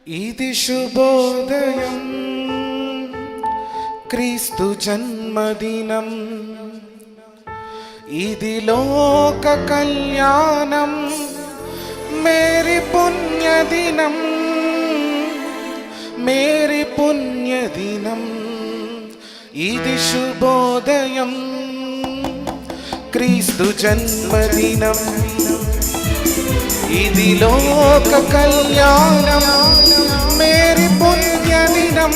ఇది శుభోదయం, క్రీస్తు జన్మదినం. ఇది లోక కళ్యాణం, మేరీ పుణ్యదినం, మేరీ పుణ్యదినం. ఇది శుభోదయం, క్రీస్తు జన్మదినం. ఇది లోక కళ్యాణం, మేరీ పుణ్యదినం,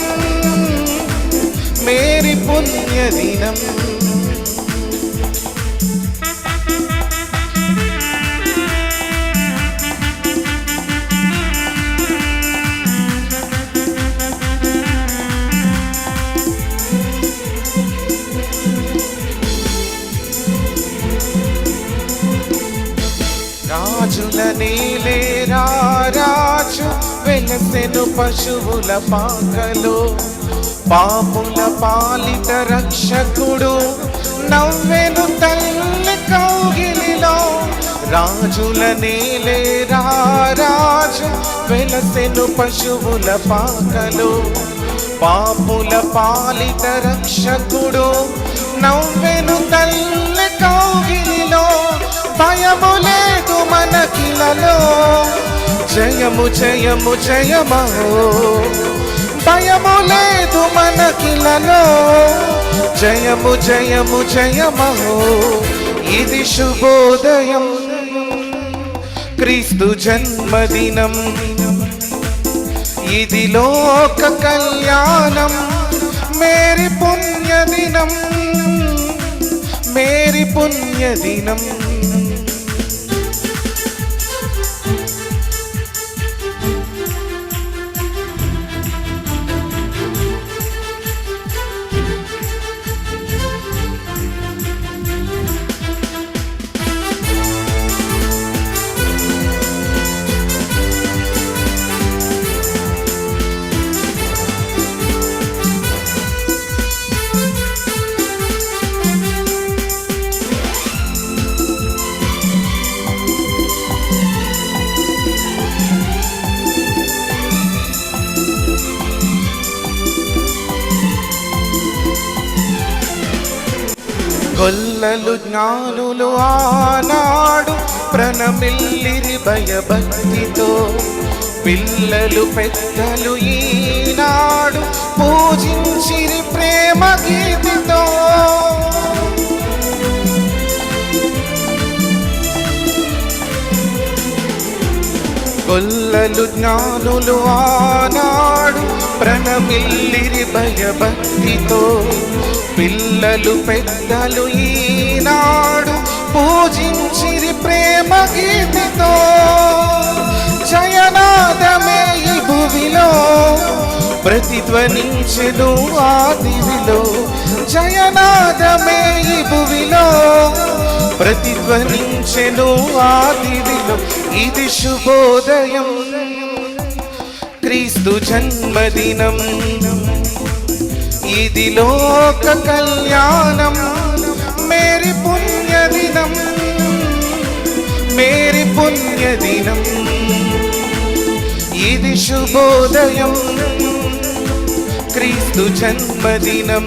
మేరీ పుణ్యదినం. రాజుల నేలేరా రాజు వెలసెను పశువుల పాకలో, పాపుల పాలిత రక్షకుడు నవ్వెను తల్లి కౌగిలిలో. రాజుల నేలేరా రాజు వెలసెను పశువుల పాకలో, పాపుల పాలిత రక్షకుడు నవ్వెను తల్లి కౌగిలిలో. భయము లేదు మనకిలలో, జయము జయము జయమహో. భయము లేదు మనకిలలో, జయము జయము జయమహో. ఇది శుభోదయం, క్రీస్తు జన్మదినం. ఇది లోక కళ్యాణం, మేరీ పుణ్యదినం, మేరీ పుణ్యదినం. గొల్లలు జ్ఞానులు ఆనాడు ప్రణమిల్లిరి భయభక్తితో, పిల్లలు పెద్దలు ఈనాడు పూజించిరి ప్రేమ గీతితో. గొల్లలు జ్ఞానులు ఆనాడు ప్రణమిల్లిరి భయభక్తితో, పిల్లలు పెద్దలు ఈనాడు పూజించిరి ప్రేమ గీతితో. జయనాదమే ఈ భువిలో ప్రతిధ్వనించెను ఆ దివిలో. జయనాదమే ఈ భువిలో ప్రతిధ్వనించెను ఆ దివిలో. ఇది శుభోదయం, క్రీస్తు జన్మదినం. ఇది లోక కళ్యాణం, మేరీ పుణ్యదినం, మేరీ పుణ్యదినం. ఇది శుభోదయం, క్రీస్తు జన్మదినం.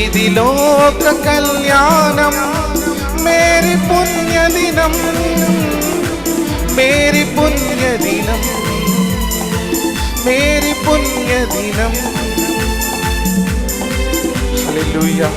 ఇది లోక కళ్యాణం, మేరీ పుణ్యదినం, మేరీ పుణ్యదినం, మేరీ పుణ్యదినం. హల్లెలూయా.